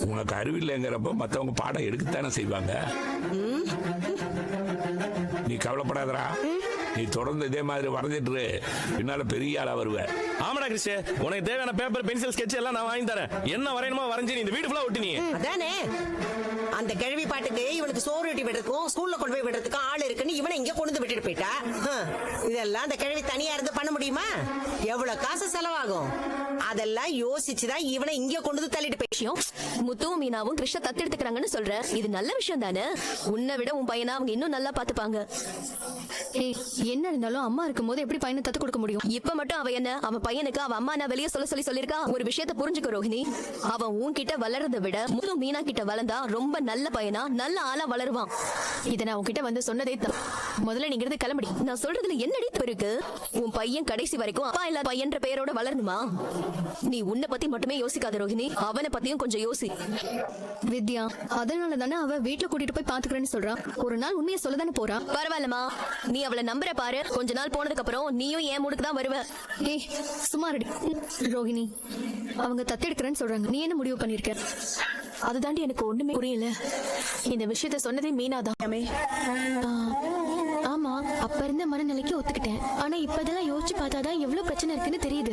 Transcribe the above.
உனக்கு அறிவில்லைங்கிறப்ப மற்றவங்க பாடம் எடுக்கத்தானே செய்வாங்க. நீ கவலைப்படாதடா, நீ தொடர்ந்து இதே மாதிரி வரைஞ்சிட்டு பின்னால பெரிய ஆளா வருவ. ஆமாடா கிறிஸ்து, உனக்கு தேவையான பேப்பர் பென்சில் ஸ்கெட்ச் எல்லாம் நான் வாங்கி தரேன். என்ன வரையணுமோ வரைஞ்சி நீ இந்த வீடு ஃபுல்லா ஒட்டி. நீ அதானே அந்த கிழவி பாட்டுக்கு இவனுக்கு சோறு வெட்டி விடுறதுக்கும் ஸ்கூல்ல கொண்டு போய் விடுறதுக்கும் ஆள் இருக்குன்னு இவனை இங்க கொண்டு விட்டுட்டு போயிட்டா. இதெல்லாம் அந்த கிழவி தனியா இருந்து பண்ண முடியுமா? எவ்வளவு காசு செலவாகும்? அதெல்லாம் யோசிச்சுதான் இவனை இங்க கொண்டு தள்ளிட்டு போய். முத்துவும் மீனாவும் கிருஷ்ண தத்தெடுத்துக்கிறாங்கன்னு சொல்ற, இது நல்ல விஷயம் தானே? உன்னை விட உன் பையனை அவங்க இன்னும் நல்லா பாத்துப்பாங்க. என்ன இருந்தாலும் அம்மா இருக்கும் போது எப்படி பையனை தத்து கொடுக்க முடியும்? இப்ப மட்டும் அவ என்ன, அவன் பையனுக்கு அவ அம்மா நான் வெளியே சொல்லிருக்கா? ஒரு விஷயத்த புரிஞ்சுக்க ரோஹிணி, அவன் உன்கிட்ட வளர்றதை விட முத்து மீனா கிட்ட வளர்ந்தா ரொம்ப நல்ல பையனா நல்ல ஆளா வளருவான். இதை நான் உன்கிட்ட வந்து சொன்னதே முதல்ல நீங்க இருந்து கிளம்படி. நான் சொல்றதுல என்னடி இருக்கு? உன் பையன் கடைசி வரைக்கும் அப்பா இல்ல பையன்ற பெயரோட வளரணுமா? நீ உன்னை பத்தி மட்டுமே யோசிக்காத ரோஹிணி, அவனை பத்தியும் கொஞ்சம் யோசி. வித்யா, அதனால தானே அவ வீட்டுல கூட்டிட்டு போய் பாத்துக்கிறேன்னு சொல்றா. ஒரு நாள் உண்மையை சொல்லதானே போறா. பரவாயில்லமா, நீ அவளை நம்புற பாரு. கொஞ்ச நாள் போனதுக்கு அப்புறம் நீயும் என் மூடுக்கு தான் வருவ. ஏய் சுமாரடி. ரோஹிணி, அவங்க தத்தெடுக்கிறேன்னு சொல்றாங்க, நீ என்ன முடிவு பண்ணிருக்க? அதுதாண்டி எனக்கு ஒண்ணுமே புரியல. இந்த விஷயத்த சொன்னதே மீனாதான். ஆமா, அப்ப இருந்த மனநிலைக்கு ஒத்துக்கிட்டேன். ஆனா இப்ப இதெல்லாம் யோசிச்சு பார்த்தாதான் எவ்வளவு பிரச்சனை இருக்குன்னு தெரியுது.